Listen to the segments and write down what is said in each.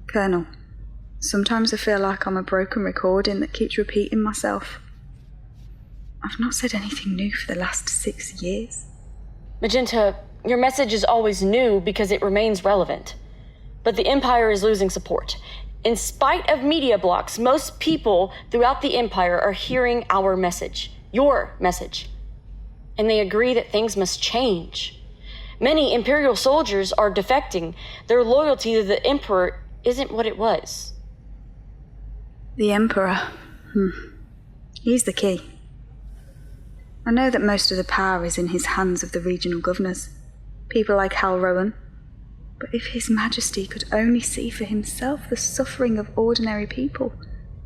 Colonel, sometimes I feel like I'm a broken recording that keeps repeating myself. I've not said anything new for the last 6 years. Magenta, your message is always new because it remains relevant. But the Empire is losing support. In spite of media blocks, most people throughout the Empire are hearing our message, your message. And they agree that things must change. Many Imperial soldiers are defecting. Their loyalty to the Emperor isn't what it was. The Emperor. He's the key. I know that most of the power is in his hands of the regional governors, people like Rowan. But if His Majesty could only see for himself the suffering of ordinary people,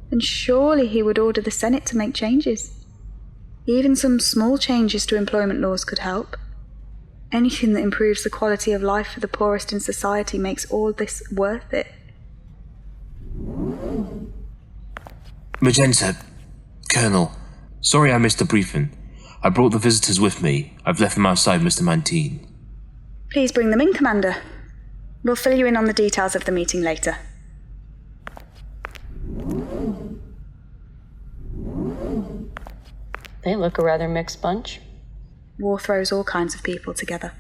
then surely he would order the Senate to make changes. Even some small changes to employment laws could help. Anything that improves the quality of life for the poorest in society makes all this worth it. Magenta, Colonel, sorry I missed the briefing. I brought the visitors with me. I've left them outside Mr. Manteen. Please bring them in, Commander. We'll fill you in on the details of the meeting later. They look a rather mixed bunch. War throws all kinds of people together.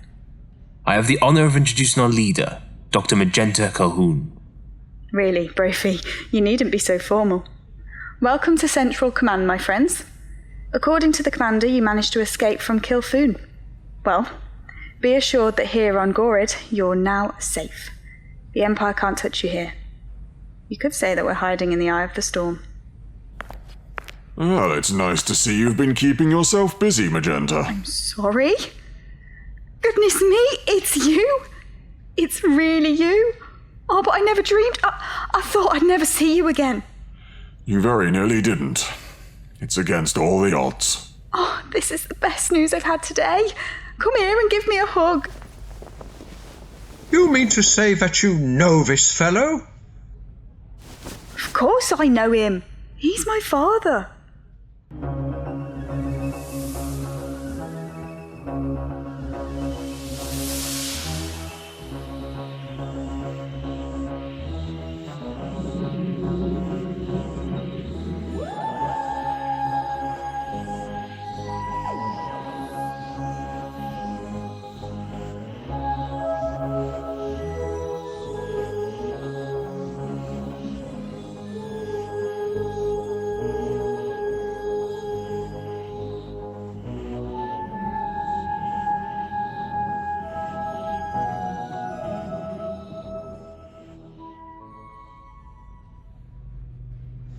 I have the honor of introducing our leader, Dr. Magenta Calhoun. Really, Brophy, you needn't be so formal. Welcome to Central Command, my friends. According to the Commander, you managed to escape from Calhoun. Well, be assured that here on Gorid, you're now safe. The Empire can't touch you here. You could say that we're hiding in the eye of the storm. Well, it's nice to see you've been keeping yourself busy, Magenta. I'm sorry? Goodness me, it's you? It's really you? Oh, but I never dreamed. I thought I'd never see you again. You very nearly didn't. It's against all the odds. Oh, this is the best news I've had today. Come here and give me a hug. You mean to say that you know this fellow? Of course I know him. He's my father.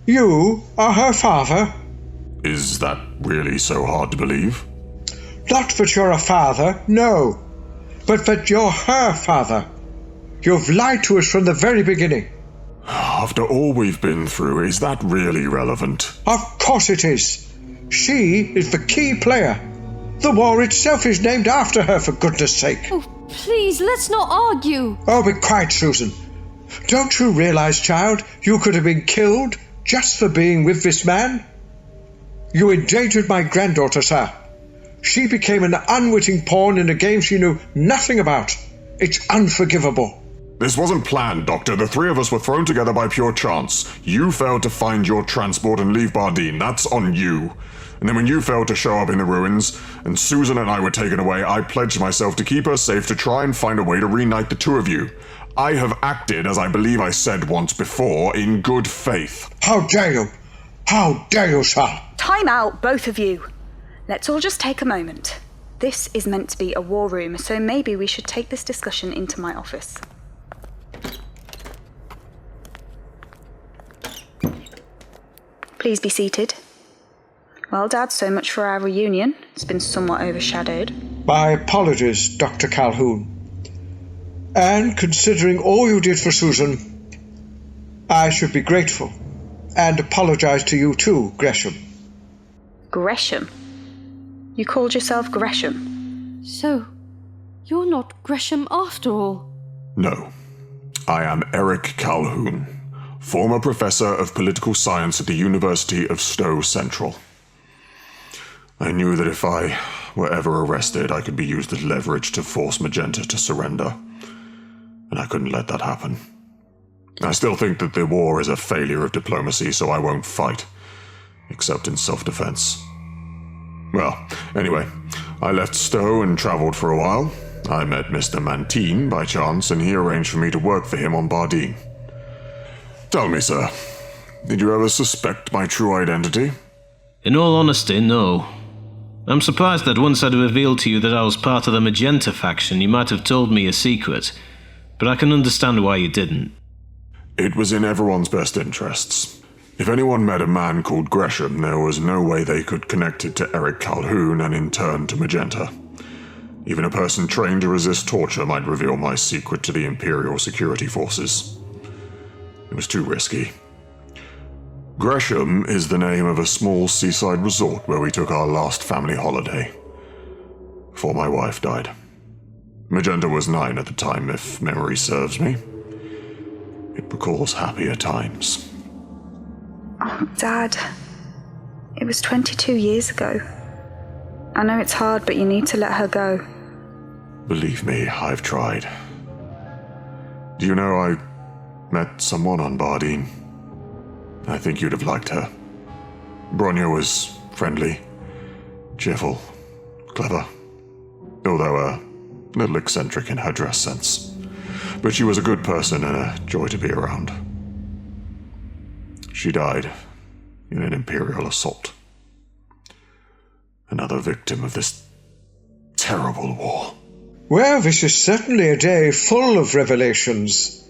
You are her father? Is that really so hard to believe? Not that you're a father, no. But that you're her father. You've lied to us from the very beginning. After all we've been through, is that really relevant? Of course it is. She is the key player. The war itself is named after her, for goodness sake. Oh, please, let's not argue. Oh, be quiet, Susan. Don't you realize, child, you could have been killed just for being with this man? You endangered my granddaughter, sir. She became an unwitting pawn in a game she knew nothing about. It's unforgivable. This wasn't planned, Doctor. The three of us were thrown together by pure chance. You failed to find your transport and leave Bardeen. That's on you. And then when you failed to show up in the ruins, and Susan and I were taken away, I pledged myself to keep her safe, to try and find a way to reunite the two of you. I have acted, as I believe I said once before, in good faith. How dare you? How dare you, sir? Time out, both of you. Let's all just take a moment. This is meant to be a war room, so maybe we should take this discussion into my office. Please be seated. Well, Dad, so much for our reunion. It's been somewhat overshadowed. My apologies, Dr. Calhoun. And considering all you did for Susan, I should be grateful. And apologize to you too, Greshem. Greshem? You called yourself Greshem? So, you're not Greshem after all? No. I am Eric Calhoun, former professor of political science at the University of Stowe Central. I knew that if I were ever arrested, I could be used as leverage to force Magenta to surrender. And I couldn't let that happen. I still think that the war is a failure of diplomacy, so I won't fight. Except in self-defense. Well, anyway, I left Stowe and travelled for a while. I met Mr. Manteen by chance, and he arranged for me to work for him on Bardeen. Tell me, sir, did you ever suspect my true identity? In all honesty, no. I'm surprised that once I'd revealed to you that I was part of the Magenta Faction, you might have told me a secret, but I can understand why you didn't. It was in everyone's best interests. If anyone met a man called Greshem, there was no way they could connect it to Eric Calhoun and in turn to Magenta. Even a person trained to resist torture might reveal my secret to the Imperial security forces. It was too risky. Greshem is the name of a small seaside resort where we took our last family holiday. Before my wife died. Magenta was 9 at the time, if memory serves me. It recalls happier times. Oh, Dad. It was 22 years ago. I know it's hard, but you need to let her go. Believe me, I've tried. Do you know I met someone on Bardeen? I think you'd have liked her. Bronya was friendly, cheerful, clever, although a little eccentric in her dress sense. But she was a good person and a joy to be around. She died in an Imperial assault. Another victim of this terrible war. Well, this is certainly a day full of revelations.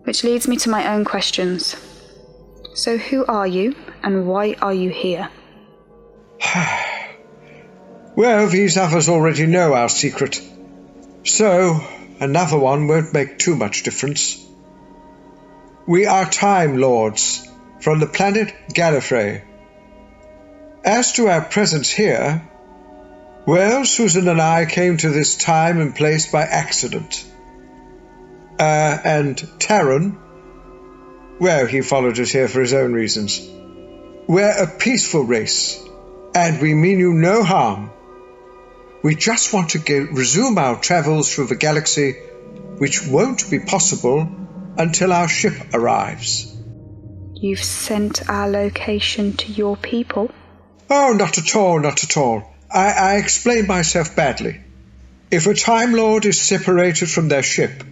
Which leads me to my own questions. So who are you, and why are you here? Well, these others already know our secret. So, another one won't make too much difference. We are Time Lords, from the planet Gallifrey. As to our presence here, well, Susan and I came to this time and place by accident. And Taryn, well, he followed us here for his own reasons. We're a peaceful race, and we mean you no harm. We just want to resume our travels through the galaxy, which won't be possible until our ship arrives. You've sent our location to your people? Oh, not at all, not at all. I explained myself badly. If a Time Lord is separated from their ship,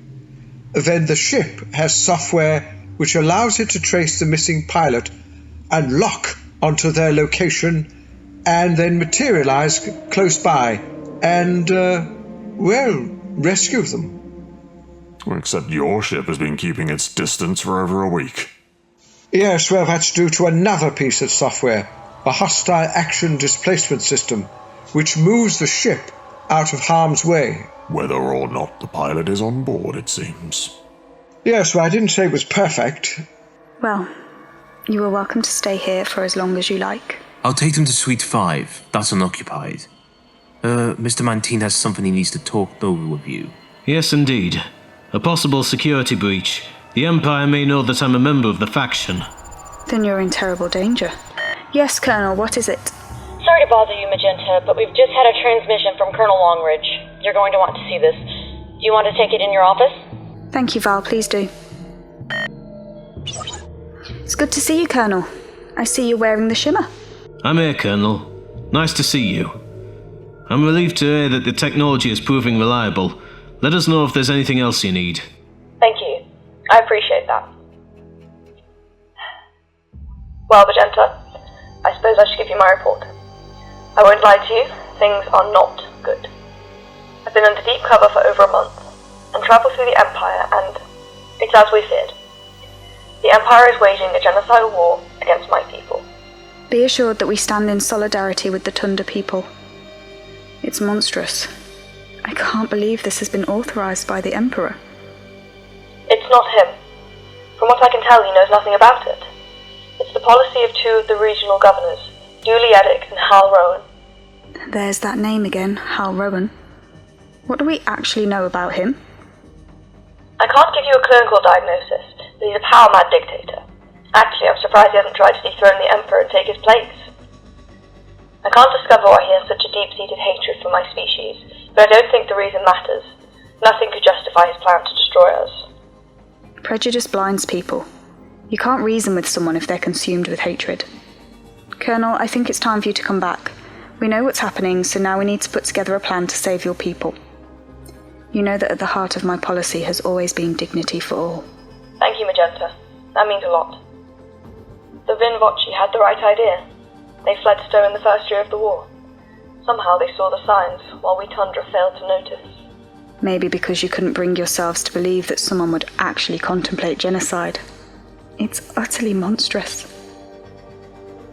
then the ship has software which allows it to trace the missing pilot and lock onto their location and then materialize close by and, rescue them. Well, except your ship has been keeping its distance for over a week. Yes, well, that's due to another piece of software, a hostile action displacement system, which moves the ship out of harm's way. Whether or not the pilot is on board, it seems. Yes, well, I didn't say it was perfect. Well, you are welcome to stay here for as long as you like. I'll take them to Suite 5. That's unoccupied. Mr. Manteen has something he needs to talk over with you. Yes, indeed. A possible security breach. The Empire may know that I'm a member of the faction. Then you're in terrible danger. Yes, Colonel, what is it? Sorry to bother you, Magenta, but we've just had a transmission from Colonel Longridge. You're going to want to see this. Do you want to take it in your office? Thank you, Val, please do. It's good to see you, Colonel. I see you're wearing the shimmer. I'm here, Colonel. Nice to see you. I'm relieved to hear that the technology is proving reliable. Let us know if there's anything else you need. Thank you. I appreciate that. Well, Magenta, I suppose I should give you my report. I won't lie to you, things are not good. I've been under deep cover for over a month, and travelled through the Empire, and it's as we feared. The Empire is waging a genocidal war against my people. Be assured that we stand in solidarity with the Tunda people. It's monstrous. I can't believe this has been authorized by the Emperor. It's not him. From what I can tell, he knows nothing about it. It's the policy of 2 of the regional governors, Eddings and Hal Rowan. There's that name again, Hal Rowan. What do we actually know about him? I can't give you a clinical diagnosis, but he's a power-mad dictator. Actually, I'm surprised he hasn't tried to dethrone the Emperor and take his place. I can't discover why he has such a deep-seated hatred for my species, but I don't think the reason matters. Nothing could justify his plan to destroy us. Prejudice blinds people. You can't reason with someone if they're consumed with hatred. Colonel, I think it's time for you to come back. We know what's happening, so now we need to put together a plan to save your people. You know that at the heart of my policy has always been dignity for all. Thank you, Magenta. That means a lot. The Vinvoci had the right idea. They fled Stowe in the first year of the war. Somehow they saw the signs, while we Tundra failed to notice. Maybe because you couldn't bring yourselves to believe that someone would actually contemplate genocide. It's utterly monstrous.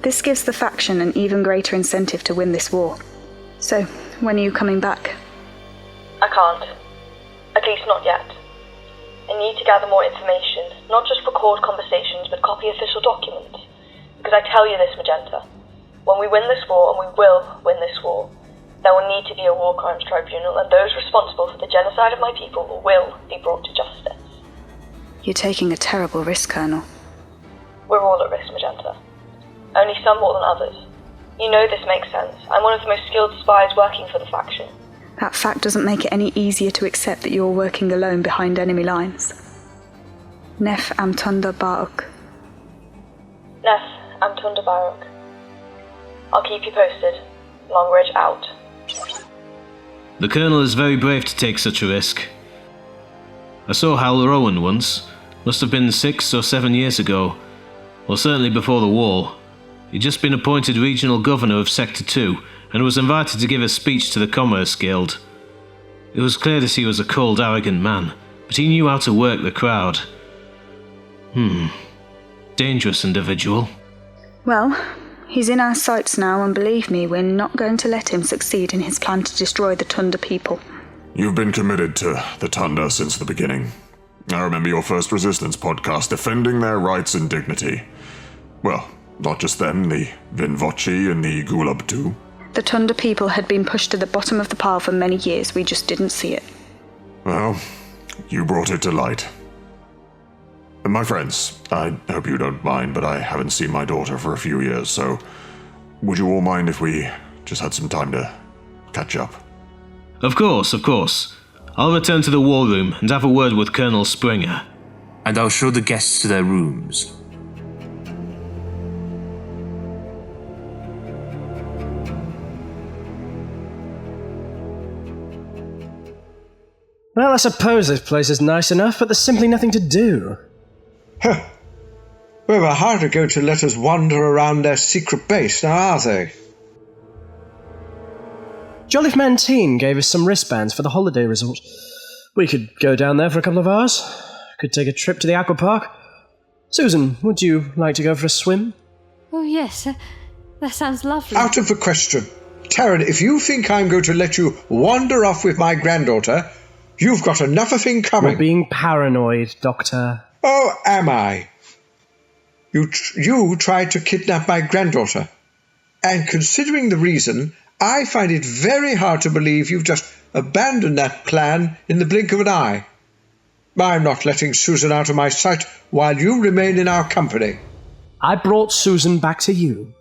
This gives the faction an even greater incentive to win this war. So, when are you coming back? I can't. At least not yet. I need to gather more information, not just record conversations, but copy official documents. Because I tell you this, Magenta, when we win this war, and we will win this war, there will need to be a war crimes tribunal, and those responsible for the genocide of my people will be brought to justice. You're taking a terrible risk, Colonel. We're all at risk, Magenta. Only some more than others. You know this makes sense. I'm one of the most skilled spies working for the faction. That fact doesn't make it any easier to accept that you're working alone behind enemy lines. Nef Amtunda Baruk. Nef Amtunda Baruk. I'll keep you posted. Longridge out. The Colonel is very brave to take such a risk. I saw Hal Rowan once. Must have been 6 or 7 years ago. Or certainly before the war. He'd just been appointed regional governor of Sector 2 and was invited to give a speech to the Commerce Guild. It was clear that he was a cold, arrogant man, but he knew how to work the crowd. Dangerous individual. Well, he's in our sights now, and believe me, we're not going to let him succeed in his plan to destroy the Tunda people. You've been committed to the Tunda since the beginning. I remember your first Resistance podcast defending their rights and dignity. Well, not just them, the Vinvoci and the Gulab too. The Tunda people had been pushed to the bottom of the pile for many years, we just didn't see it. Well, you brought it to light. My friends, I hope you don't mind, but I haven't seen my daughter for a few years, so would you all mind if we just had some time to catch up? Of course, of course. I'll return to the war room and have a word with Colonel Springer. And I'll show the guests to their rooms. Well, I suppose this place is nice enough, but there's simply nothing to do. Huh. Well, they're hardly going to let us wander around their secret base, now are they? Jolif Manteen gave us some wristbands for the holiday resort. We could go down there for a couple of hours. Could take a trip to the aqua park. Susan, would you like to go for a swim? Oh, yes. That sounds lovely. Out of the question. Taryn, if you think I'm going to let you wander off with my granddaughter, you've got another thing coming. You're being paranoid, Doctor. Oh, am I? You tried to kidnap my granddaughter. And considering the reason, I find it very hard to believe you've just abandoned that plan in the blink of an eye. I'm not letting Susan out of my sight while you remain in our company. I brought Susan back to you.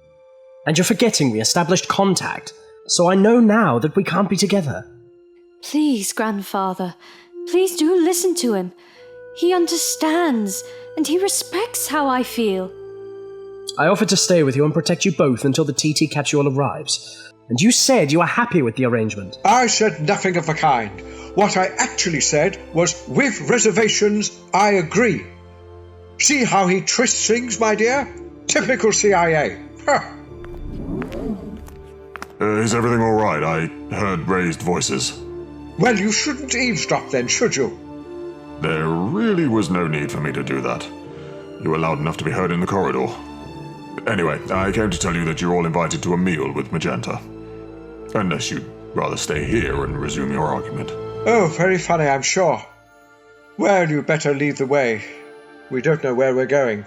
And you're forgetting we established contact, so I know now that we can't be together. Please, grandfather, please do listen to him. He understands, and he respects how I feel. I offered to stay with you and protect you both until the TT capsule arrives. And you said you were happy with the arrangement. I said nothing of the kind. What I actually said was, with reservations, I agree. See how he twists things, my dear? Typical CIA. Huh. Is everything all right? I heard raised voices. Well, you shouldn't eavesdrop then, should you? There really was no need for me to do that. You were loud enough to be heard in the corridor. Anyway, I came to tell you that you're all invited to a meal with Magenta. Unless you'd rather stay here and resume your argument. Oh, very funny, I'm sure. Well, you'd better lead the way. We don't know where we're going.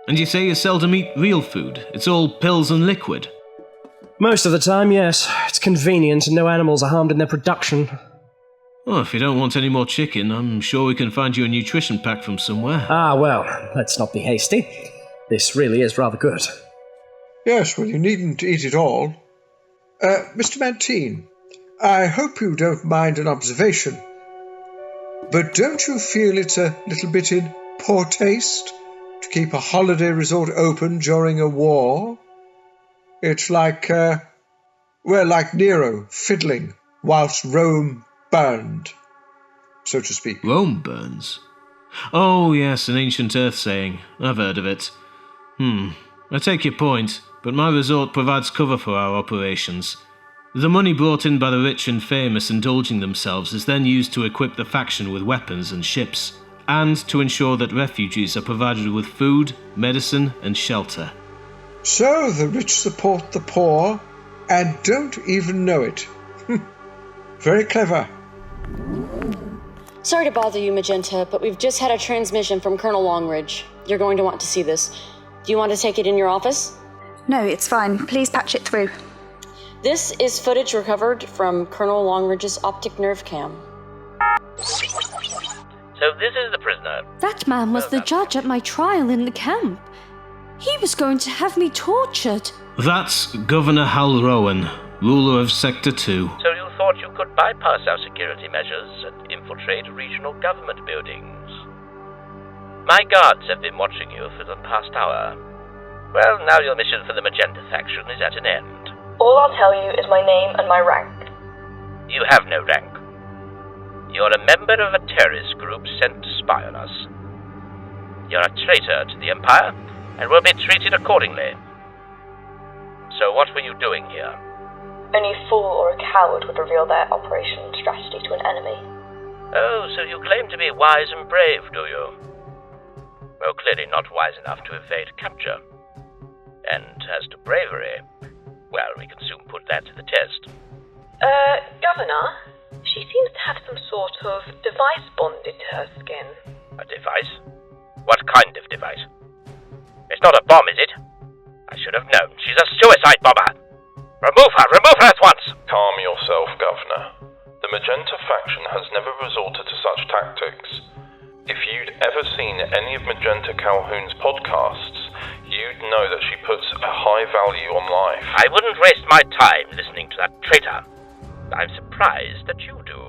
And you say you seldom eat real food? It's all pills and liquid? Most of the time, yes. It's convenient and no animals are harmed in their production. Well, if you don't want any more chicken, I'm sure we can find you a nutrition pack from somewhere. Ah, well, let's not be hasty. This really is rather good. Yes, well, you needn't eat it all. Mr. Manteen, I hope you don't mind an observation, but don't you feel it's a little bit in poor taste to keep a holiday resort open during a war? It's like, like Nero fiddling whilst Rome burned, so to speak. Rome burns? Oh, yes, an ancient earth saying. I've heard of it. I take your point, but my resort provides cover for our operations. The money brought in by the rich and famous indulging themselves is then used to equip the faction with weapons and ships, and to ensure that refugees are provided with food, medicine, and shelter. So the rich support the poor and don't even know it. Very clever. Sorry to bother you, Magenta, but we've just had a transmission from Colonel Longridge. You're going to want to see this. Do you want to take it in your office? No, it's fine. Please patch it through. This is footage recovered from Colonel Longridge's optic nerve cam. So this is the prisoner. That man was the judge at my trial in the camp. He was going to have me tortured. That's Governor Hal Rowan, ruler of Sector 2. So you thought you could bypass our security measures and infiltrate regional government buildings? My guards have been watching you for the past hour. Well, now your mission for the Magenta Faction is at an end. All I'll tell you is my name and my rank. You have no rank. You're a member of a terrorist group sent to spy on us. You're a traitor to the Empire, and will be treated accordingly. So what were you doing here? Only a fool or a coward would reveal their operation and strategy to an enemy. Oh, so you claim to be wise and brave, do you? Well, clearly not wise enough to evade capture. And as to bravery, well, we can soon put that to the test. Governor, she seems to have some sort of device bonded to her skin. A device? What kind of device? It's not a bomb, is it? I should have known. She's a suicide bomber! Remove her at once! Calm yourself, Governor. The Magenta Faction has never resorted to such tactics. If you'd ever seen any of Magenta Calhoon's podcasts, you'd know that she puts a high value on life. I wouldn't waste my time listening to that traitor. I'm surprised that you do.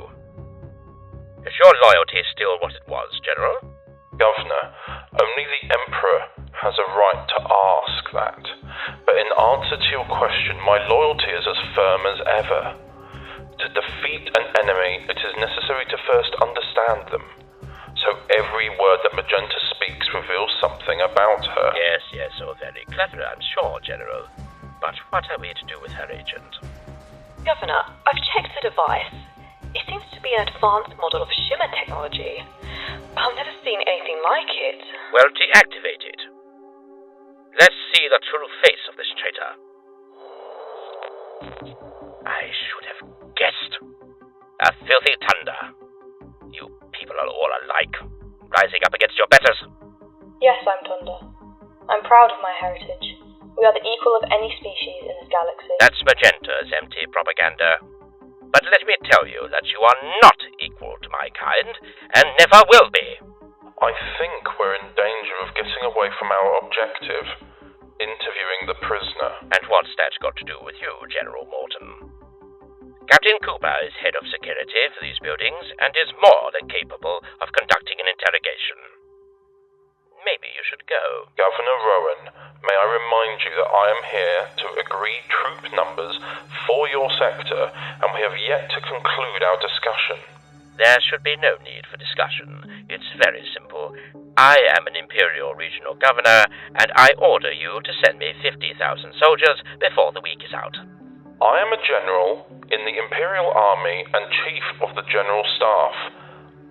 Is your loyalty still what it was, General? Governor, only the Emperor has a right to ask that. But in answer to your question, my loyalty is as firm as ever. To defeat an enemy, it is necessary to first understand them. So every word that Magenta speaks reveals something about her. Yes, so very clever, I'm sure, General. But what are we to do with her agent? Governor, I've checked the device. It seems to be an advanced model of shimmer technology. I've never seen anything like it. Well, deactivate it. Let's see the true face of this traitor. I should have guessed. A filthy thunder. You people are all alike, rising up against your betters. Yes, I'm Thunder. I'm proud of my heritage. We are the equal of any species in this galaxy. That's Magenta's empty propaganda. But let me tell you that you are not equal to my kind, and never will be. I think we're in danger of getting away from our objective, interviewing the prisoner. And what's that got to do with you, General Morton? Captain Cooper is head of security for these buildings, and is more than capable of conducting an interrogation. Maybe you should go. Governor Rowan, may I remind you that I am here to agree troop numbers for your sector, and we have yet to conclude our discussion. There should be no need for discussion. It's very simple. I am an Imperial Regional Governor, and I order you to send me 50,000 soldiers before the week is out. I am a general in the Imperial Army and Chief of the General Staff.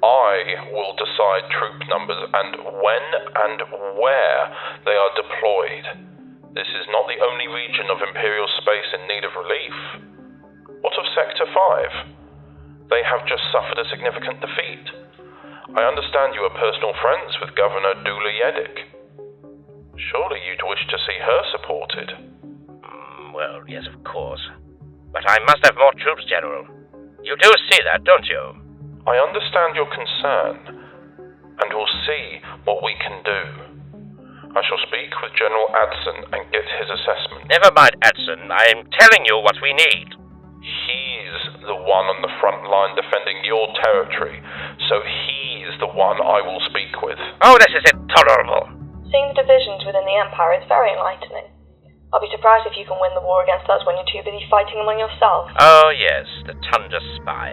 I will decide troop numbers and when and where they are deployed. This is not the only region of Imperial space in need of relief. What of Sector 5? They have just suffered a significant defeat. I understand you are personal friends with Governor Dula Yedic. Surely you'd wish to see her supported. Well, yes, of course. But I must have more troops, General. You do see that, don't you? I understand your concern, and we'll see what we can do. I shall speak with General Adson and get his assessment. Never mind, Adson. I am telling you what we need. He's the one on the front line defending your territory, so he's the one I will speak with. Oh, this is intolerable. Seeing the divisions within the Empire is very enlightening. I'll be surprised if you can win the war against us when you're too busy fighting among yourselves. Oh, yes, the Tundra spy.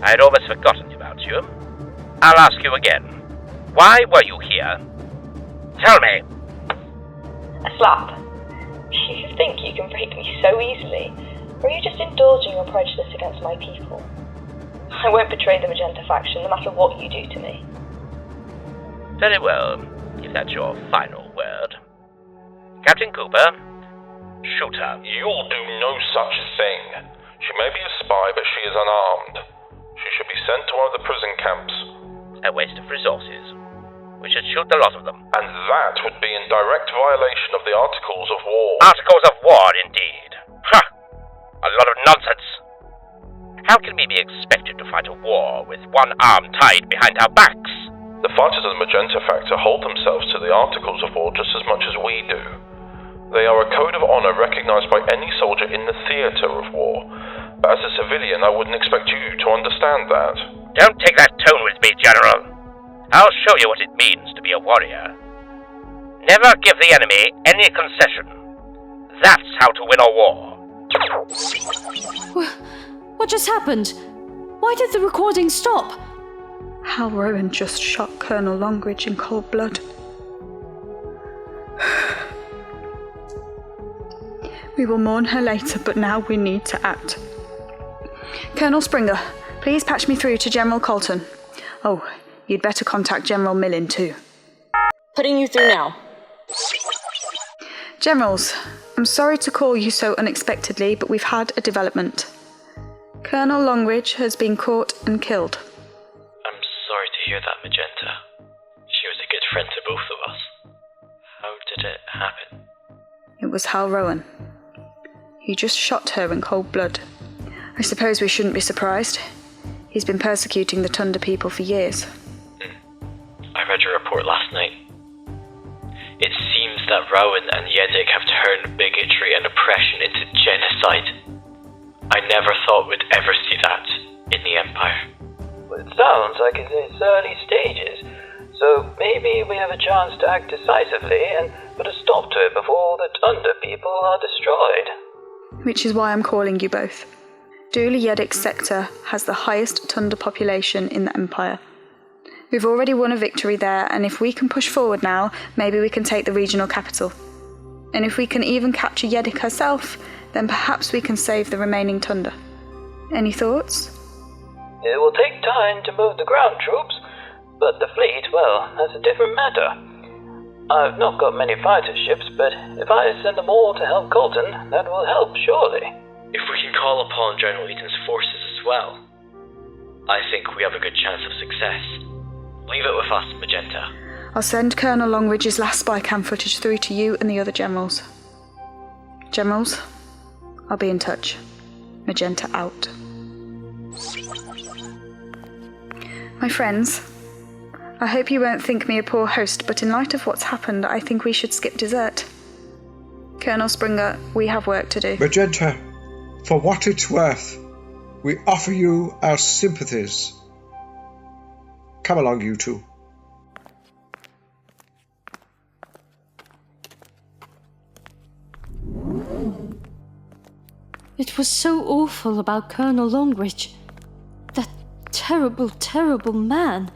I had almost forgotten about you. I'll ask you again. Why were you here? Tell me. A slap. You think you can break me so easily, or are you just indulging your prejudice against my people? I won't betray the Magenta Faction, no matter what you do to me. Very well, if that's your final word. Captain Cooper, shoot her. You'll do no such thing. She may be a spy, but she is unarmed. She should be sent to one of the prison camps. A waste of resources. We should shoot the lot of them. And that would be in direct violation of the Articles of War. Articles of War, indeed. Ha! A lot of nonsense. How can we be expected to fight a war with one arm tied behind our backs? The fighters of the Magenta Factor hold themselves to the Articles of War just as much as we do. They are a code of honor recognized by any soldier in the theater of war. But as a civilian, I wouldn't expect you to understand that. Don't take that tone with me, General. I'll show you what it means to be a warrior. Never give the enemy any concession. That's how to win a war. What just happened? Why did the recording stop? Hal Rowan just shot Colonel Longridge in cold blood. We will mourn her later, but now we need to act. Colonel Springer, please patch me through to General Colton. Oh, you'd better contact General Millin too. Putting you through now. Generals, I'm sorry to call you so unexpectedly, but we've had a development. Colonel Longridge has been caught and killed. I'm sorry to hear that, Magenta. She was a good friend to both of us. How did it happen? It was Hal Rowan. He just shot her in cold blood. I suppose we shouldn't be surprised. He's been persecuting the Tundra people for years. I read your report last night. It seems that Rowan and Eddings have turned bigotry and oppression into genocide. I never thought we'd ever see that in the Empire. Well, it sounds like it's in its early stages, so maybe we have a chance to act decisively and put a stop to it before the Tundra people are destroyed. Which is why I'm calling you both. Stovian Sector has the highest Tundra population in the Empire. We've already won a victory there, and if we can push forward now, maybe we can take the regional capital. And if we can even capture Eddings herself, then perhaps we can save the remaining Tundra. Any thoughts? It will take time to move the ground troops, but the fleet, well, that's a different matter. I've not got many fighter ships, but if I send them all to help Colton, that will help, surely. If we can call upon General Eden's forces as well, I think we have a good chance of success. Leave it with us, Magenta. I'll send Colonel Longridge's last spy cam footage through to you and the other generals. Generals, I'll be in touch. Magenta out. My friends, I hope you won't think me a poor host, but in light of what's happened, I think we should skip dessert. Colonel Springer, we have work to do. Magenta, for what it's worth, we offer you our sympathies. Come along, you two. It was so awful about Colonel Longridge. That terrible, terrible man.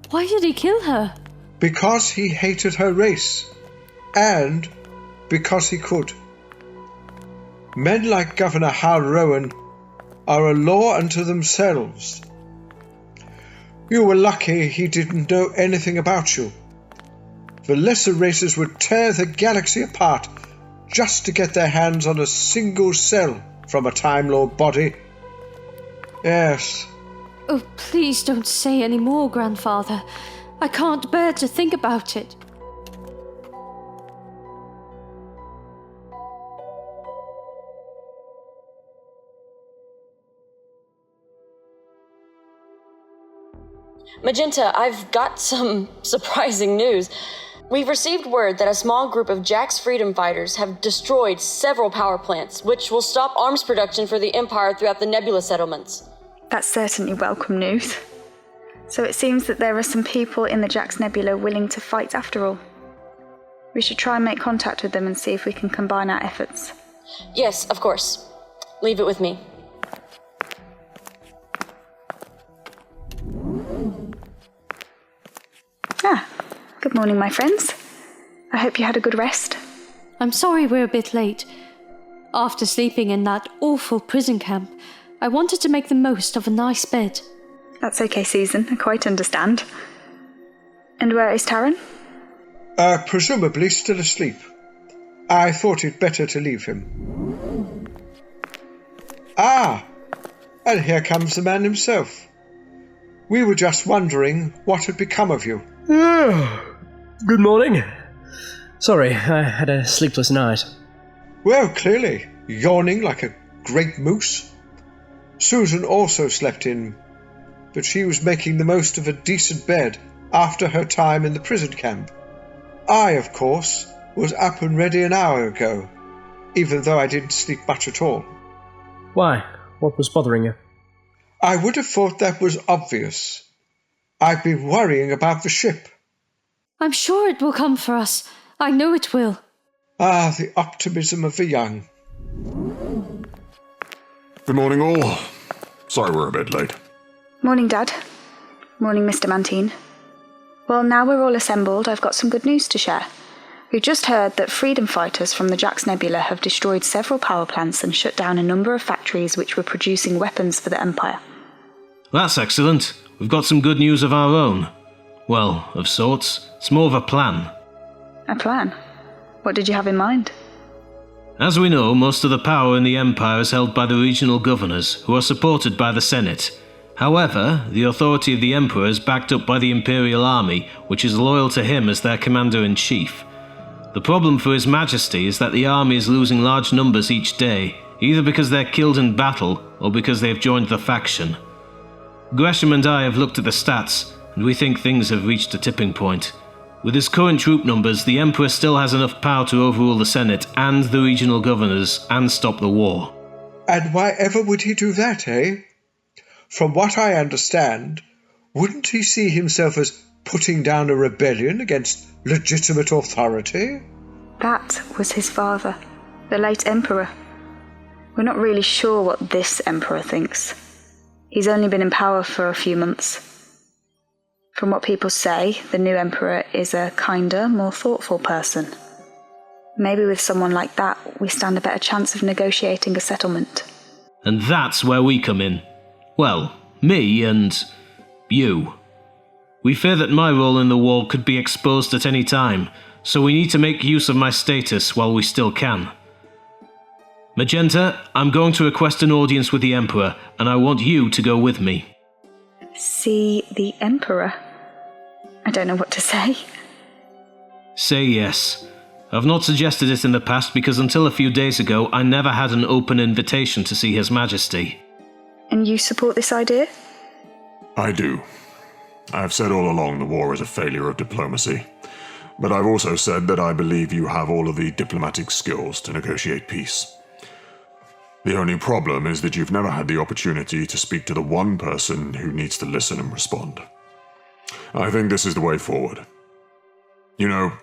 Why did he kill her? Because he hated her race. And because he could. Men like Governor Hal Rowan are a law unto themselves. You were lucky he didn't know anything about you. The lesser races would tear the galaxy apart just to get their hands on a single cell from a Time Lord body. Yes. Oh, please don't say any more, Grandfather. I can't bear to think about it. Magenta, I've got some surprising news. We've received word that a small group of Jack's freedom fighters have destroyed several power plants, which will stop arms production for the Empire throughout the Nebula settlements. That's certainly welcome news. So it seems that there are some people in the Jack's Nebula willing to fight after all. We should try and make contact with them and see if we can combine our efforts. Yes, of course. Leave it with me. Good morning, my friends. I hope you had a good rest. I'm sorry we're a bit late. After sleeping in that awful prison camp, I wanted to make the most of a nice bed. That's okay, Susan. I quite understand. And where is Taryn? Presumably still asleep. I thought it better to leave him. And here comes the man himself. We were just wondering what had become of you. Good morning. Sorry, I had a sleepless night. Well, clearly, yawning like a great moose. Susan also slept in, but she was making the most of a decent bed after her time in the prison camp. I, of course, was up and ready an hour ago, even though I didn't sleep much at all. Why? What was bothering you? I would have thought that was obvious. I've been worrying about the ship. I'm sure it will come for us. I know it will. The optimism of the young. Good morning, all. Sorry we're a bit late. Morning, Dad. Morning, Mr. Manteen. Well, now we're all assembled, I've got some good news to share. We've just heard that freedom fighters from the Jack's Nebula have destroyed several power plants and shut down a number of factories which were producing weapons for the Empire. That's excellent. We've got some good news of our own. Well, of sorts. It's more of a plan. A plan? What did you have in mind? As we know, most of the power in the Empire is held by the regional governors, who are supported by the Senate. However, the authority of the Emperor is backed up by the Imperial Army, which is loyal to him as their commander-in-chief. The problem for His Majesty is that the army is losing large numbers each day, either because they're killed in battle or because they have joined the faction. Greshem and I have looked at the stats, and we think things have reached a tipping point. With his current troop numbers, the Emperor still has enough power to overrule the Senate and the regional governors and stop the war. And why ever would he do that, eh? From what I understand, wouldn't he see himself as putting down a rebellion against legitimate authority? That was his father, the late Emperor. We're not really sure what this Emperor thinks. He's only been in power for a few months. From what people say, the new Emperor is a kinder, more thoughtful person. Maybe with someone like that, we stand a better chance of negotiating a settlement. And that's where we come in. Well, me and you. We fear that my role in the war could be exposed at any time, so we need to make use of my status while we still can. Magenta, I'm going to request an audience with the Emperor, and I want you to go with me. See the Emperor? I don't know what to say. Say yes. I've not suggested it in the past because until a few days ago, I never had an open invitation to see His Majesty. And you support this idea? I do. I've said all along the war is a failure of diplomacy. But I've also said that I believe you have all of the diplomatic skills to negotiate peace. The only problem is that you've never had the opportunity to speak to the one person who needs to listen and respond. I think this is the way forward. You know,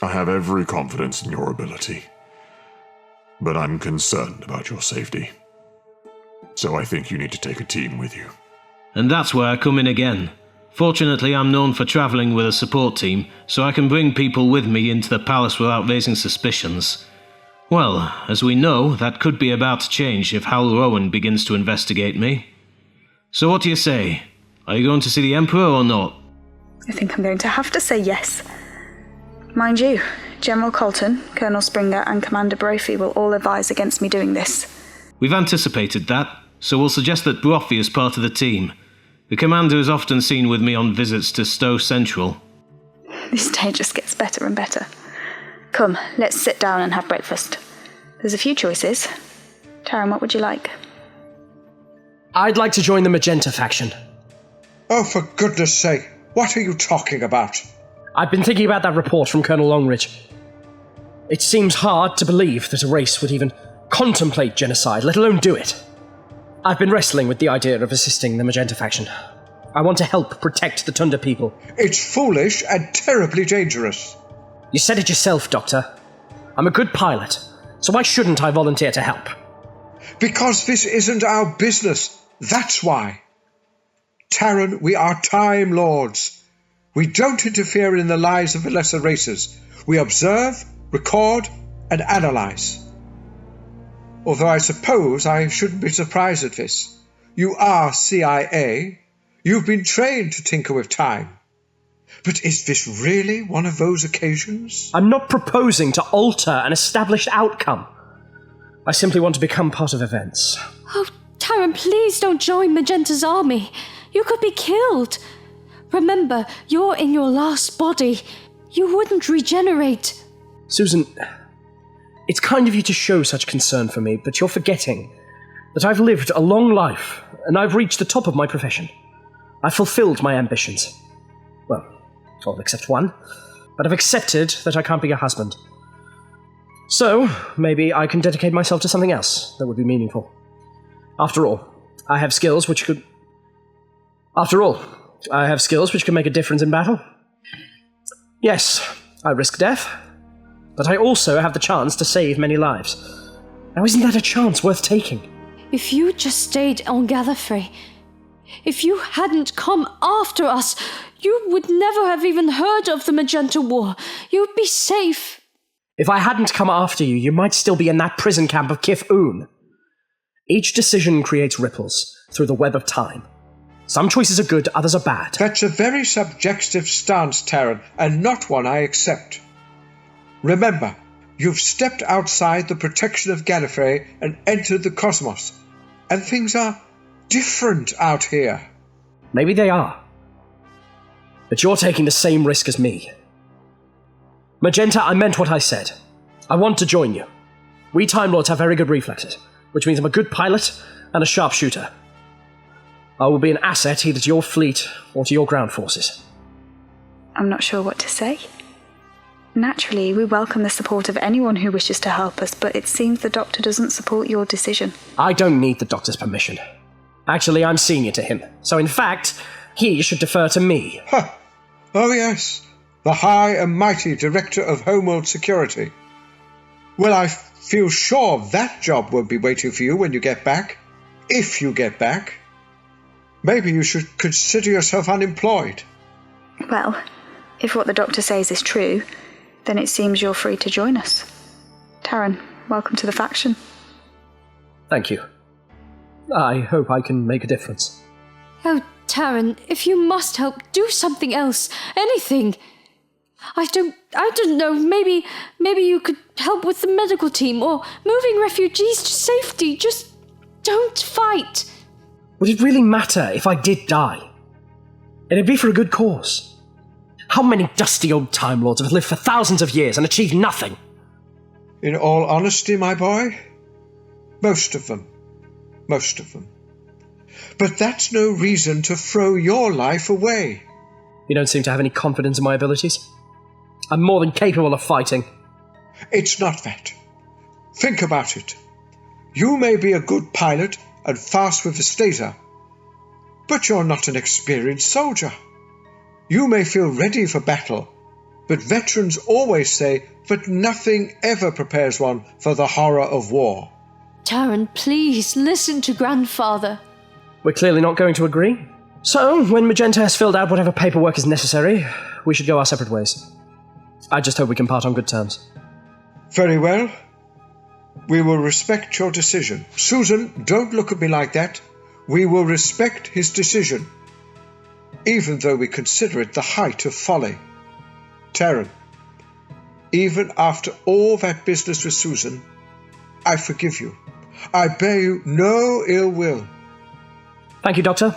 I have every confidence in your ability. But I'm concerned about your safety. So I think you need to take a team with you. And that's where I come in again. Fortunately, I'm known for travelling with a support team, so I can bring people with me into the palace without raising suspicions. Well, as we know, that could be about to change if Rowan begins to investigate me. So what do you say? Are you going to see the Emperor or not? I think I'm going to have to say yes. Mind you, General Colton, Colonel Springer and Commander Brophy will all advise against me doing this. We've anticipated that, so we'll suggest that Brophy is part of the team. The commander is often seen with me on visits to Stowe Central. This day just gets better and better. Come, let's sit down and have breakfast. There's a few choices. Taryn, what would you like? I'd like to join the Magenta Faction. Oh, for goodness sake, what are you talking about? I've been thinking about that report from Colonel Longridge. It seems hard to believe that a race would even contemplate genocide, let alone do it. I've been wrestling with the idea of assisting the Magenta Faction. I want to help protect the Tunda people. It's foolish and terribly dangerous. You said it yourself, Doctor. I'm a good pilot, so why shouldn't I volunteer to help? Because this isn't our business. That's why. Terran, we are Time Lords. We don't interfere in the lives of the lesser races. We observe, record, and analyze. Although I suppose I shouldn't be surprised at this. You are CIA. You've been trained to tinker with time. But is this really one of those occasions? I'm not proposing to alter an established outcome. I simply want to become part of events. Oh, Taryn, please don't join Magenta's army. You could be killed. Remember, you're in your last body. You wouldn't regenerate. Susan, it's kind of you to show such concern for me, but you're forgetting that I've lived a long life, and I've reached the top of my profession. I've fulfilled my ambitions. Well, all except one. But I've accepted that I can't be your husband. So, maybe I can dedicate myself to something else that would be meaningful. After all, I have skills which could make a difference in battle. Yes, I risk death, but I also have the chance to save many lives. Now isn't that a chance worth taking? If you just stayed on Gallifrey, if you hadn't come after us, you would never have even heard of the Magenta War. You'd be safe. If I hadn't come after you, you might still be in that prison camp of Kif-Un. Each decision creates ripples through the web of time. Some choices are good, others are bad. That's a very subjective stance, Taryn, and not one I accept. Remember, you've stepped outside the protection of Gallifrey and entered the cosmos, and things are different out here. Maybe they are. But you're taking the same risk as me. Magenta, I meant what I said. I want to join you. We Time Lords have very good reflexes, which means I'm a good pilot and a sharpshooter. I will be an asset either to your fleet or to your ground forces. I'm not sure what to say. Naturally, we welcome the support of anyone who wishes to help us, but it seems the Doctor doesn't support your decision. I don't need the Doctor's permission. Actually, I'm senior to him, so in fact, he should defer to me. Huh. Oh yes, the high and mighty Director of Homeworld Security. Well, I feel sure that job won't be waiting for you when you get back. If you get back. Maybe you should consider yourself unemployed. Well, if what the Doctor says is true, then it seems you're free to join us. Taryn, welcome to the faction. Thank you. I hope I can make a difference. Oh, Taryn, if you must help, do something else. Anything. I don't know, maybe you could help with the medical team or moving refugees to safety. Just don't fight. Would it really matter if I did die? It'd be for a good cause. How many dusty old Time Lords have lived for thousands of years and achieved nothing? In all honesty, my boy, most of them. Most of them. But that's no reason to throw your life away. You don't seem to have any confidence in my abilities. I'm more than capable of fighting. It's not that. Think about it. You may be a good pilot and fast with the stator, but you're not an experienced soldier. You may feel ready for battle, but veterans always say that nothing ever prepares one for the horror of war. Taryn, please listen to Grandfather. We're clearly not going to agree. So, when Magenta has filled out whatever paperwork is necessary, we should go our separate ways. I just hope we can part on good terms. Very well. We will respect your decision. Susan, don't look at me like that. We will respect his decision, even though we consider it the height of folly. Taryn, even after all that business with Susan, I forgive you. I bear you no ill will. Thank you, Doctor.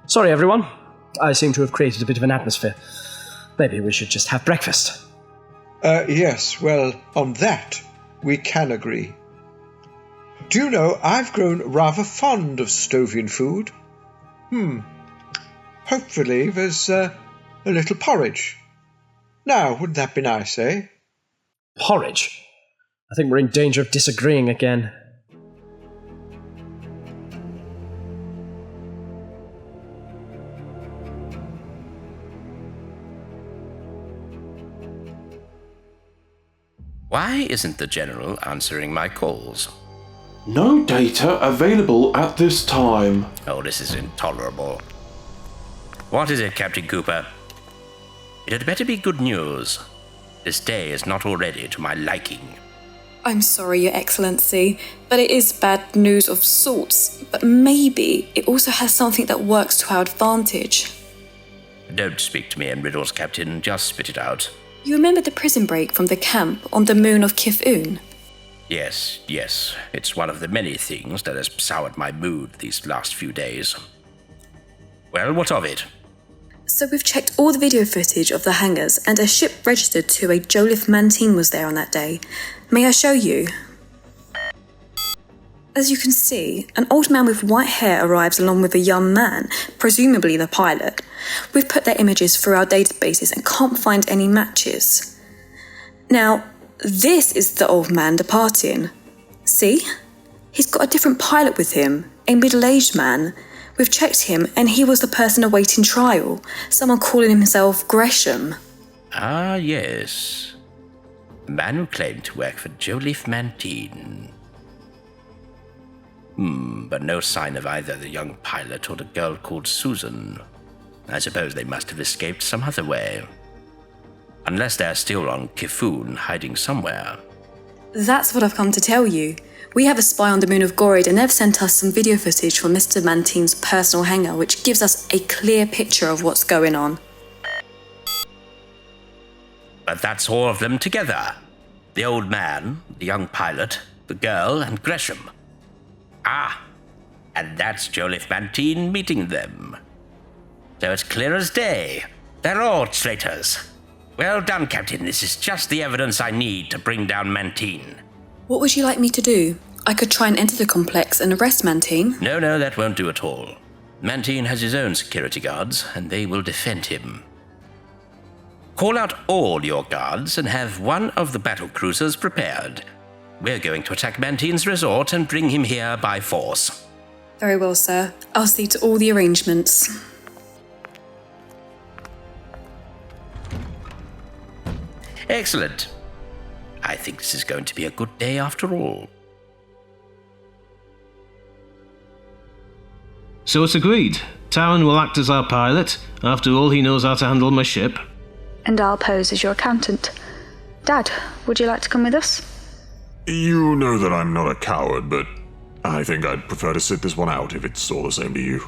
Sorry, everyone. I seem to have created a bit of an atmosphere. Maybe we should just have breakfast. Yes, well, on that, we can agree. Do you know, I've grown rather fond of Stovian food. hopefully there's a little porridge. Now, wouldn't that be nice, eh? Porridge? I think we're in danger of disagreeing again. Why isn't the General answering my calls? No data available at this time. Oh, this is intolerable. What is it, Captain Cooper? It had better be good news. This day is not already to my liking. I'm sorry, Your Excellency, but it is bad news of sorts. But maybe it also has something that works to our advantage. Don't speak to me in riddles, Captain. Just spit it out. You remember the prison break from the camp on the moon of Calhoon? Yes. It's one of the many things that has soured my mood these last few days. Well, what of it? So we've checked all the video footage of the hangars, and a ship registered to a Jolif Manteen was there on that day. May I show you? As you can see, an old man with white hair arrives along with a young man, presumably the pilot. We've put their images through our databases and can't find any matches. Now, this is the old man departing. See? He's got a different pilot with him, a middle-aged man. We've checked him, and he was the person awaiting trial, someone calling himself Greshem. Ah, yes. The man who claimed to work for Jolif Manteen. But no sign of either the young pilot or the girl called Susan. I suppose they must have escaped some other way. Unless they're still on Calhoun, hiding somewhere. That's what I've come to tell you. We have a spy on the moon of Droid, and they've sent us some video footage from Mr. Manteen's personal hangar, which gives us a clear picture of what's going on. But that's all of them together. The old man, the young pilot, the girl, and Greshem. Ah, and that's Jolif Manteen meeting them. So it's clear as day. They're all traitors. Well done, Captain. This is just the evidence I need to bring down Manteen. What would you like me to do? I could try and enter the complex and arrest Manteen. No, that won't do at all. Manteen has his own security guards, and they will defend him. Call out all your guards and have one of the battle cruisers prepared. We're going to attack Manteen's resort and bring him here by force. Very well, sir. I'll see to all the arrangements. Excellent. I think this is going to be a good day after all. So it's agreed. Taryn will act as our pilot. After all, he knows how to handle my ship. And I'll pose as your accountant. Dad, would you like to come with us? You know that I'm not a coward, but I think I'd prefer to sit this one out if it's all the same to you.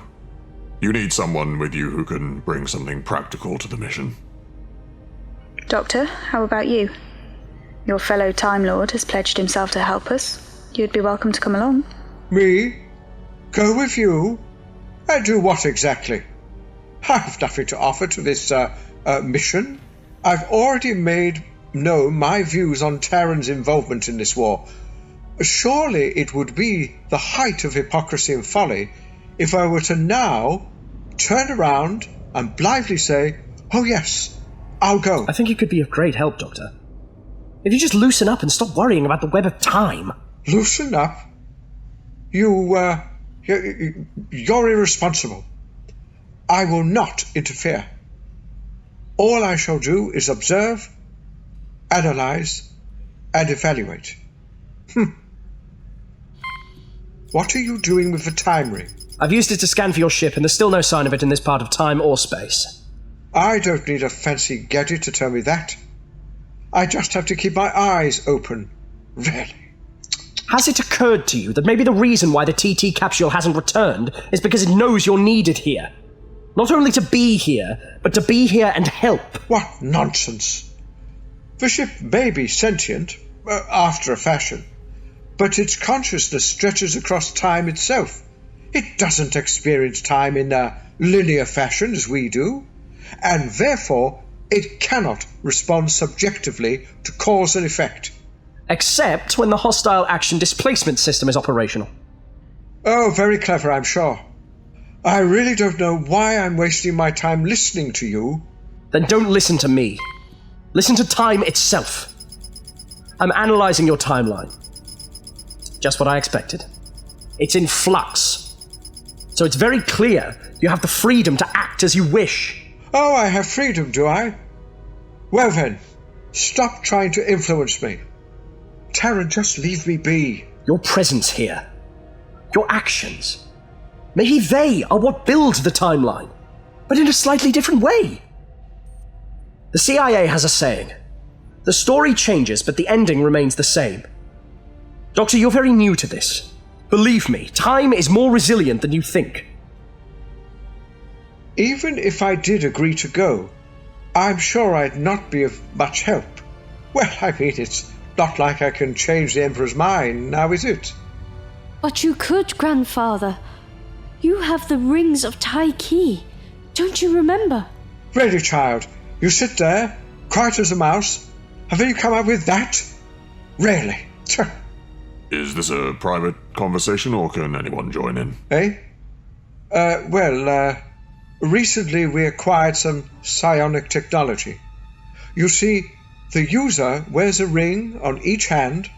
You need someone with you who can bring something practical to the mission. Doctor, how about you? Your fellow Time Lord has pledged himself to help us. You'd be welcome to come along. Me? Go with you? And do what exactly? I've nothing to offer to this mission. I've already made known my views on Taryn's involvement in this war. Surely it would be the height of hypocrisy and folly if I were to now turn around and blithely say, "Oh yes, I'll go." I think you could be of great help, Doctor. If you just loosen up and stop worrying about the web of time. Loosen up? You're irresponsible. I will not interfere. All I shall do is observe, analyze, and evaluate. What are you doing with the time ring? I've used it to scan for your ship, and there's still no sign of it in this part of time or space. I don't need a fancy gadget to tell me that. I just have to keep my eyes open. Really. Has it occurred to you that maybe the reason why the TT capsule hasn't returned is because it knows you're needed here? Not only to be here, but to be here and help. What nonsense. The ship may be sentient, after a fashion, but its consciousness stretches across time itself. It doesn't experience time in a linear fashion as we do, and therefore it cannot respond subjectively to cause and effect. Except when the hostile action displacement system is operational. Oh, very clever, I'm sure. I really don't know why I'm wasting my time listening to you. Then don't listen to me. Listen to time itself. I'm analysing your timeline. Just what I expected. It's in flux. So it's very clear you have the freedom to act as you wish. Oh, I have freedom, do I? Well then, stop trying to influence me. Taryn, just leave me be. Your presence here, your actions, maybe they are what build the timeline, but in a slightly different way. The CIA has a saying. The story changes, but the ending remains the same. Doctor, you're very new to this. Believe me, time is more resilient than you think. Even if I did agree to go, I'm sure I'd not be of much help. Well, I mean, it's not like I can change the Emperor's mind, now is it? But you could, Grandfather. You have the rings of Taiki. Don't you remember? Really, child, you sit there, quiet as a mouse. Have you come up with that? Really? Is this a private conversation, or can anyone join in? Eh? Recently we acquired some psionic technology. You see, the user wears a ring on each hand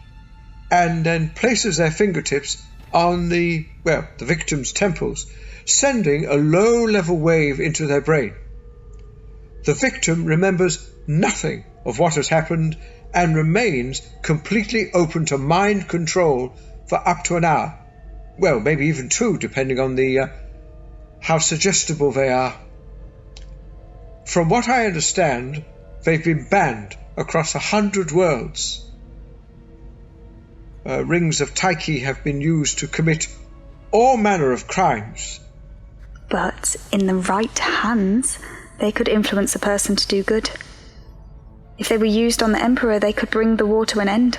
and then places their fingertips on the victim's temples, sending a low-level wave into their brain. The victim remembers nothing of what has happened and remains completely open to mind control for up to an hour. Well, maybe even 2, depending on how suggestible they are. From what I understand, they've been banned across 100 worlds. Rings of Taiki have been used to commit all manner of crimes. But in the right hands, they could influence a person to do good. If they were used on the Emperor, they could bring the war to an end.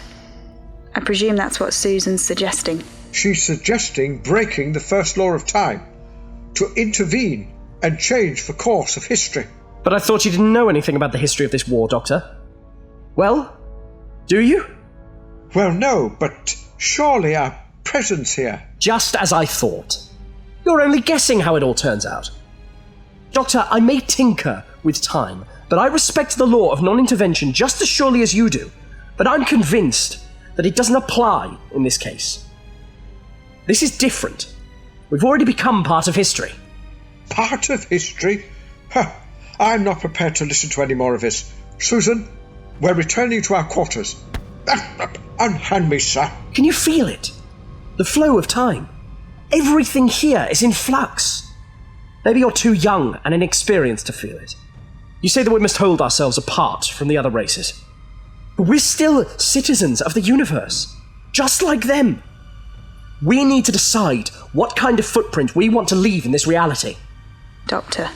I presume that's what Susan's suggesting. She's suggesting breaking the first law of time, to intervene and change the course of history. But I thought you didn't know anything about the history of this war, Doctor. Well, do you? Well, no, but surely our presence here... Just as I thought. You're only guessing how it all turns out. Doctor, I may tinker with time, but I respect the law of non-intervention just as surely as you do. But I'm convinced that it doesn't apply in this case. This is different. We've already become part of history. Part of history? Huh. I'm not prepared to listen to any more of this. Susan, we're returning to our quarters. Unhand me, sir. Can you feel it? The flow of time. Everything here is in flux. Maybe you're too young and inexperienced to feel it. You say that we must hold ourselves apart from the other races. But we're still citizens of the universe, just like them. We need to decide what kind of footprint we want to leave in this reality. Doctor,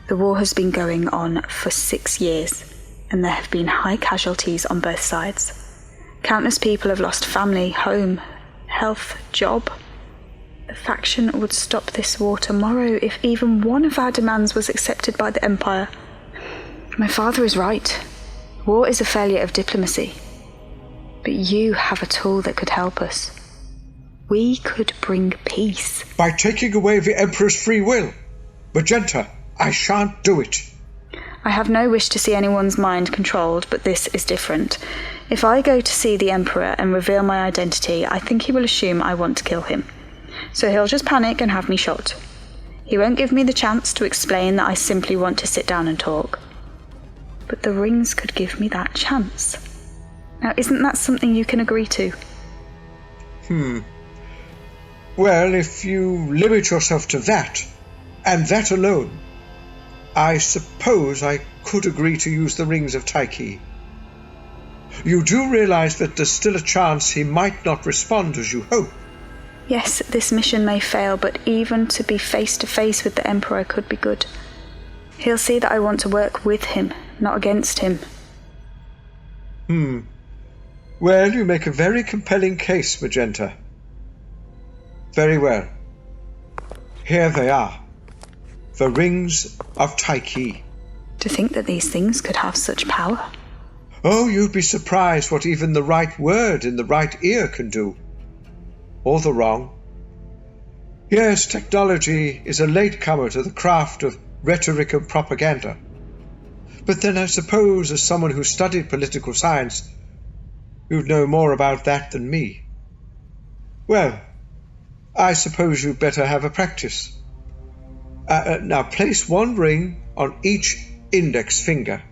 the war has been going on for 6 years, and there have been high casualties on both sides. Countless people have lost family, home, health, job. The faction would stop this war tomorrow if even one of our demands was accepted by the Empire. My father is right. War is a failure of diplomacy. But you have a tool that could help us. We could bring peace. By taking away the Emperor's free will. Magenta, I shan't do it. I have no wish to see anyone's mind controlled, but this is different. If I go to see the Emperor and reveal my identity, I think he will assume I want to kill him. So he'll just panic and have me shot. He won't give me the chance to explain that I simply want to sit down and talk. But the rings could give me that chance. Now, isn't that something you can agree to? Well, if you limit yourself to that, and that alone, I suppose I could agree to use the rings of Taiki. You do realize that there's still a chance he might not respond as you hope. Yes, this mission may fail, but even to be face to face with the Emperor could be good. He'll see that I want to work with him, not against him. Well, you make a very compelling case, Magenta. Very well. Here they are. The rings of Taiki. To think that these things could have such power. Oh, you'd be surprised what even the right word in the right ear can do. Or the wrong. Yes, technology is a latecomer to the craft of rhetoric and propaganda. But then I suppose, as someone who studied political science, you'd know more about that than me. Well, I suppose you'd better have a practice. Now place one ring on each index finger.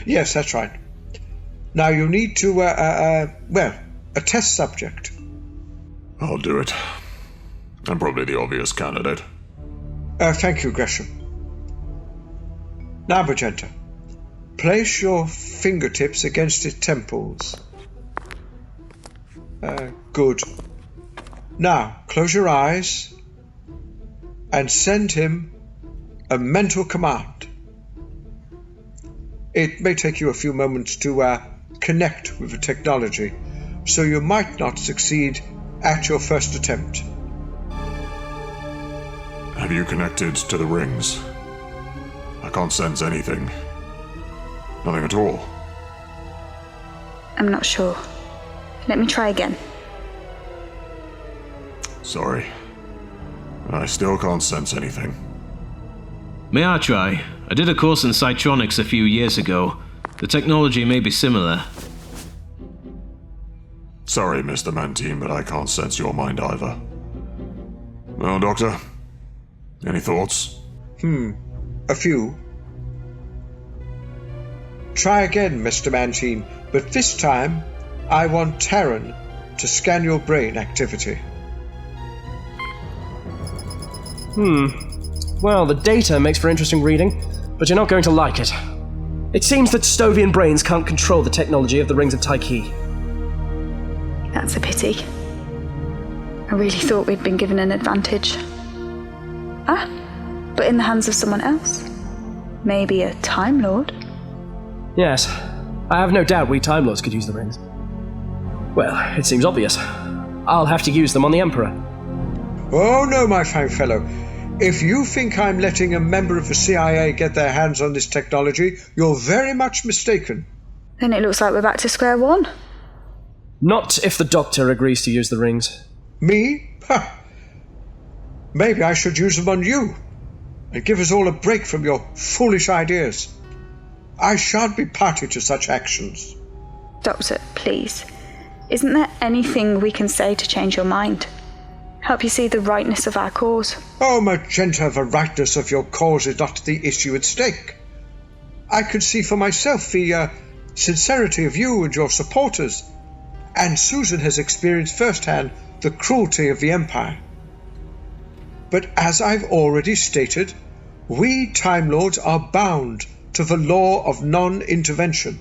Yes, that's right. Now you need to, a test subject. I'll do it. I'm probably the obvious candidate. Thank you, Greshem. Now, Magenta, place your fingertips against his temples. Good. Now, close your eyes and send him a mental command. It may take you a few moments to connect with the technology, so you might not succeed at your first attempt. Have you connected to the rings? I can't sense anything. Nothing at all. I'm not sure. Let me try again. Sorry. I still can't sense anything. May I try? I did a course in Cytronics a few years ago. The technology may be similar. Sorry, Mr. Manteen, but I can't sense your mind either. Well, Doctor, any thoughts? A few. Try again, Mr. Manteen, but this time I want Taryn to scan your brain activity. Well, the data makes for interesting reading, but you're not going to like it. It seems that Stovian brains can't control the technology of the Rings of Tyche. That's a pity. I really thought we'd been given an advantage. But in the hands of someone else. Maybe a Time Lord? Yes, I have no doubt we Time Lords could use the rings. Well, it seems obvious. I'll have to use them on the Emperor. Oh no, my fine fellow. If you think I'm letting a member of the CIA get their hands on this technology, you're very much mistaken. Then it looks like we're back to square one. Not if the Doctor agrees to use the rings. Me? Maybe I should use them on you, and give us all a break from your foolish ideas. I shan't be party to such actions. Doctor, please. Isn't there anything we can say to change your mind? Help you see the rightness of our cause? Oh, Magenta, the rightness of your cause is not the issue at stake. I could see for myself the sincerity of you and your supporters, and Susan has experienced firsthand the cruelty of the Empire. But as I've already stated, we Time Lords are bound to the law of non-intervention.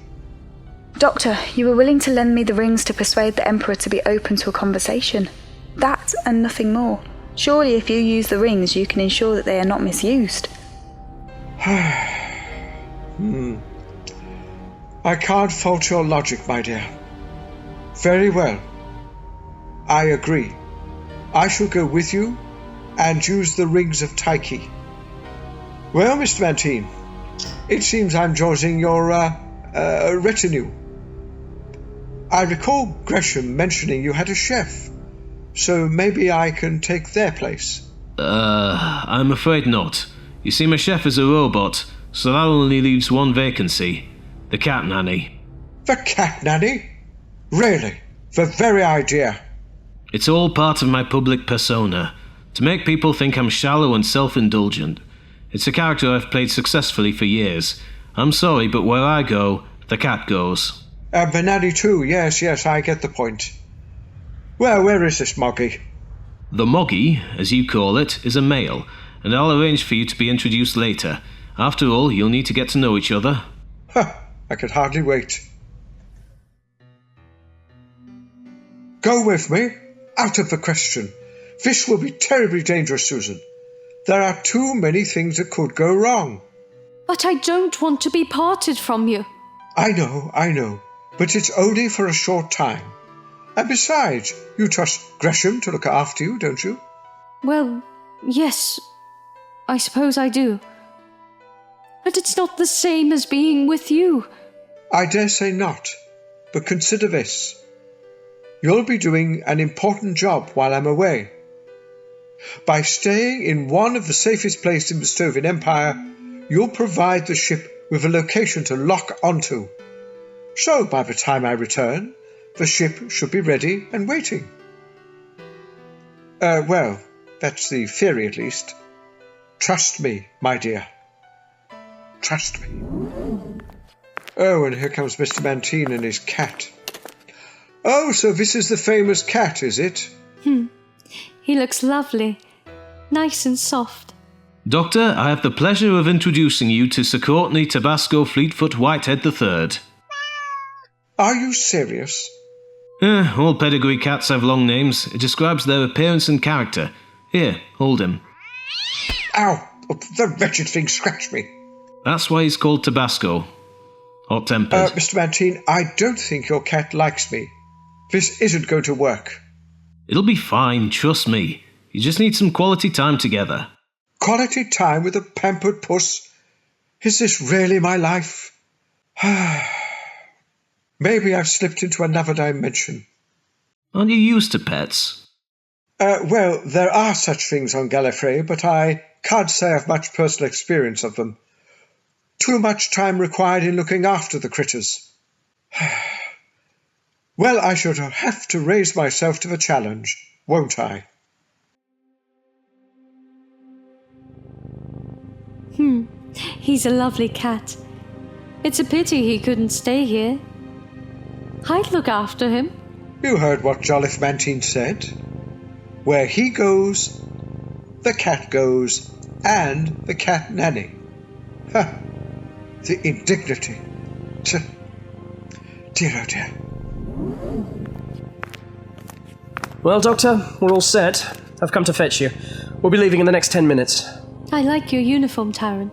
Doctor, you were willing to lend me the rings to persuade the Emperor to be open to a conversation. That and nothing more. Surely if you use the rings, you can ensure that they are not misused. I can't fault your logic, my dear. Very well. I agree. I shall go with you and use the rings of Tyche. Well, Mr. Manteen, it seems I'm joining your retinue. I recall Greshem mentioning you had a chef, so maybe I can take their place. I'm afraid not. You see, my chef is a robot, so that only leaves one vacancy. The cat nanny. The cat nanny? Really? The very idea. It's all part of my public persona, to make people think I'm shallow and self-indulgent. It's a character I've played successfully for years. I'm sorry, but where I go, the cat goes. The nanny too, yes, I get the point. Well, where is this Moggy? The Moggy, as you call it, is a male, and I'll arrange for you to be introduced later. After all, you'll need to get to know each other. I could hardly wait. Go with me? Out of the question. This will be terribly dangerous, Susan. There are too many things that could go wrong. But I don't want to be parted from you. I know. But it's only for a short time. And besides, you trust Greshem to look after you, don't you? Well, yes. I suppose I do. But it's not the same as being with you. I dare say not. But consider this. You'll be doing an important job while I'm away. By staying in one of the safest places in the Stovian Empire, you'll provide the ship with a location to lock onto. So by the time I return, the ship should be ready and waiting. Well, that's the theory at least. Trust me, my dear. Trust me. Oh, and here comes Mr. Manteen and his cat. Oh, so this is the famous cat, is it? He looks lovely. Nice and soft. Doctor, I have the pleasure of introducing you to Sir Courtney Tabasco Fleetfoot Whitehead III. Are you serious? All pedigree cats have long names. It describes their appearance and character. Here, hold him. Ow! Oh, the wretched thing scratched me. That's why he's called Tabasco. Hot-tempered. Mr. Manteen, I don't think your cat likes me. This isn't going to work. It'll be fine, trust me. You just need some quality time together. Quality time with a pampered puss? Is this really my life? Maybe I've slipped into another dimension. Aren't you used to pets? Well, there are such things on Gallifrey, but I can't say I've much personal experience of them. Too much time required in looking after the critters. Well, I should have to raise myself to the challenge, won't I? He's a lovely cat. It's a pity he couldn't stay here. I'd look after him. You heard what Jolif Manteen said. Where he goes, the cat goes, and the cat nanny. Ha! The indignity. Dear, oh dear. Well, Doctor, we're all set. I've come to fetch you. We'll be leaving in the next 10 minutes. I like your uniform, Taryn.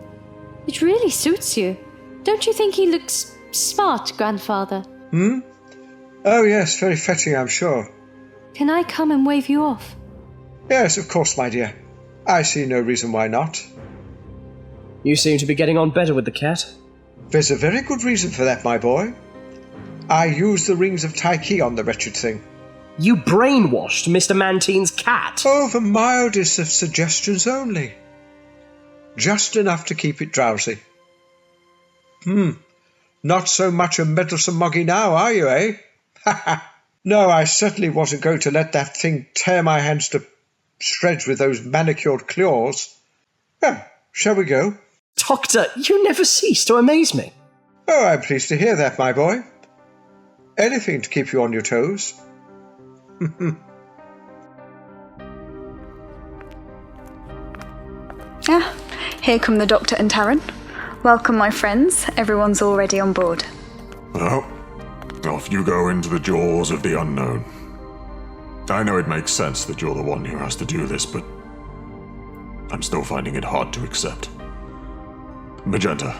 It really suits you. Don't you think he looks smart, Grandfather? Oh, yes, very fetching, I'm sure. Can I come and wave you off? Yes, of course, my dear. I see no reason why not. You seem to be getting on better with the cat. There's a very good reason for that, my boy. I used the rings of Taiki on the wretched thing. You brainwashed Mr. Manteen's cat? Oh, the mildest of suggestions only. Just enough to keep it drowsy. Not so much a meddlesome moggy now, are you, eh? No, I certainly wasn't going to let that thing tear my hands to shreds with those manicured claws. Well, shall we go? Doctor, you never cease to amaze me. Oh, I'm pleased to hear that, my boy. Anything to keep you on your toes. Here come the Doctor and Taryn. Welcome, my friends. Everyone's already on board. Well, off you go into the jaws of the unknown. I know it makes sense that you're the one who has to do this, but I'm still finding it hard to accept. Magenta,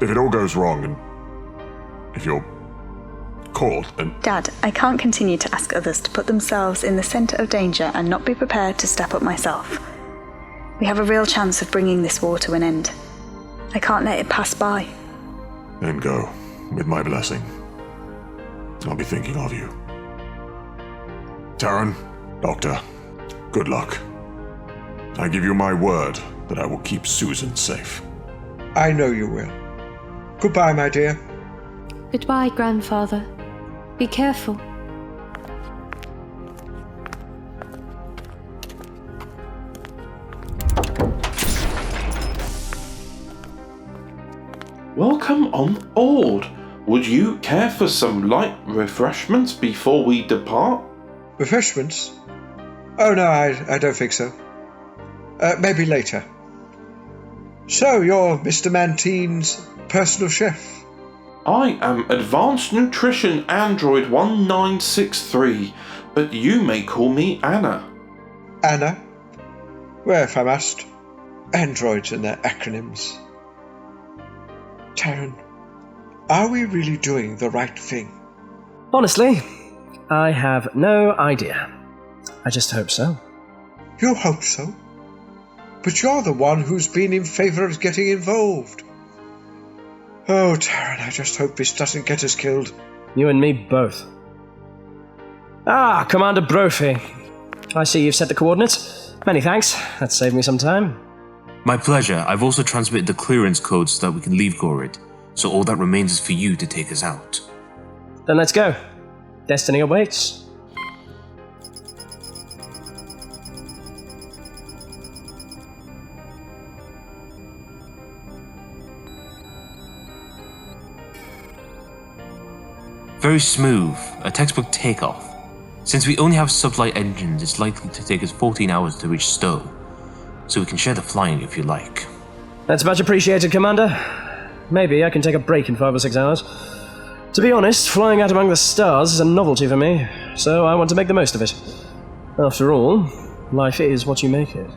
if it all goes wrong and if you're caught and... Dad, I can't continue to ask others to put themselves in the centre of danger and not be prepared to step up myself. We have a real chance of bringing this war to an end. I can't let it pass by. Then go, with my blessing. I'll be thinking of you. Taryn, Doctor, good luck. I give you my word that I will keep Susan safe. I know you will. Goodbye, my dear. Goodbye, Grandfather. Be careful. Welcome on board. Would you care for some light refreshments before we depart? Refreshments? Oh, no, I don't think so. Maybe later. So, you're Mr. Manteen's personal chef? I am Advanced Nutrition Android 1963, but you may call me Anna. Anna? Well, if I must. Androids and their acronyms. Taryn, are we really doing the right thing? Honestly, I have no idea. I just hope so. You hope so? But you're the one who's been in favour of getting involved. Oh, Taryn, I just hope this doesn't get us killed. You and me both. Ah, Commander Brophy. I see you've set the coordinates. Many thanks. That saved me some time. My pleasure. I've also transmitted the clearance code so that we can leave Gorid, so all that remains is for you to take us out. Then let's go. Destiny awaits. Very smooth, a textbook takeoff. Since we only have sublight engines, it's likely to take us 14 hours to reach Stowe, so we can share the flying if you like. That's much appreciated, Commander. Maybe I can take a break in 5 or 6 hours. To be honest, flying out among the stars is a novelty for me, so I want to make the most of it. After all, life is what you make it.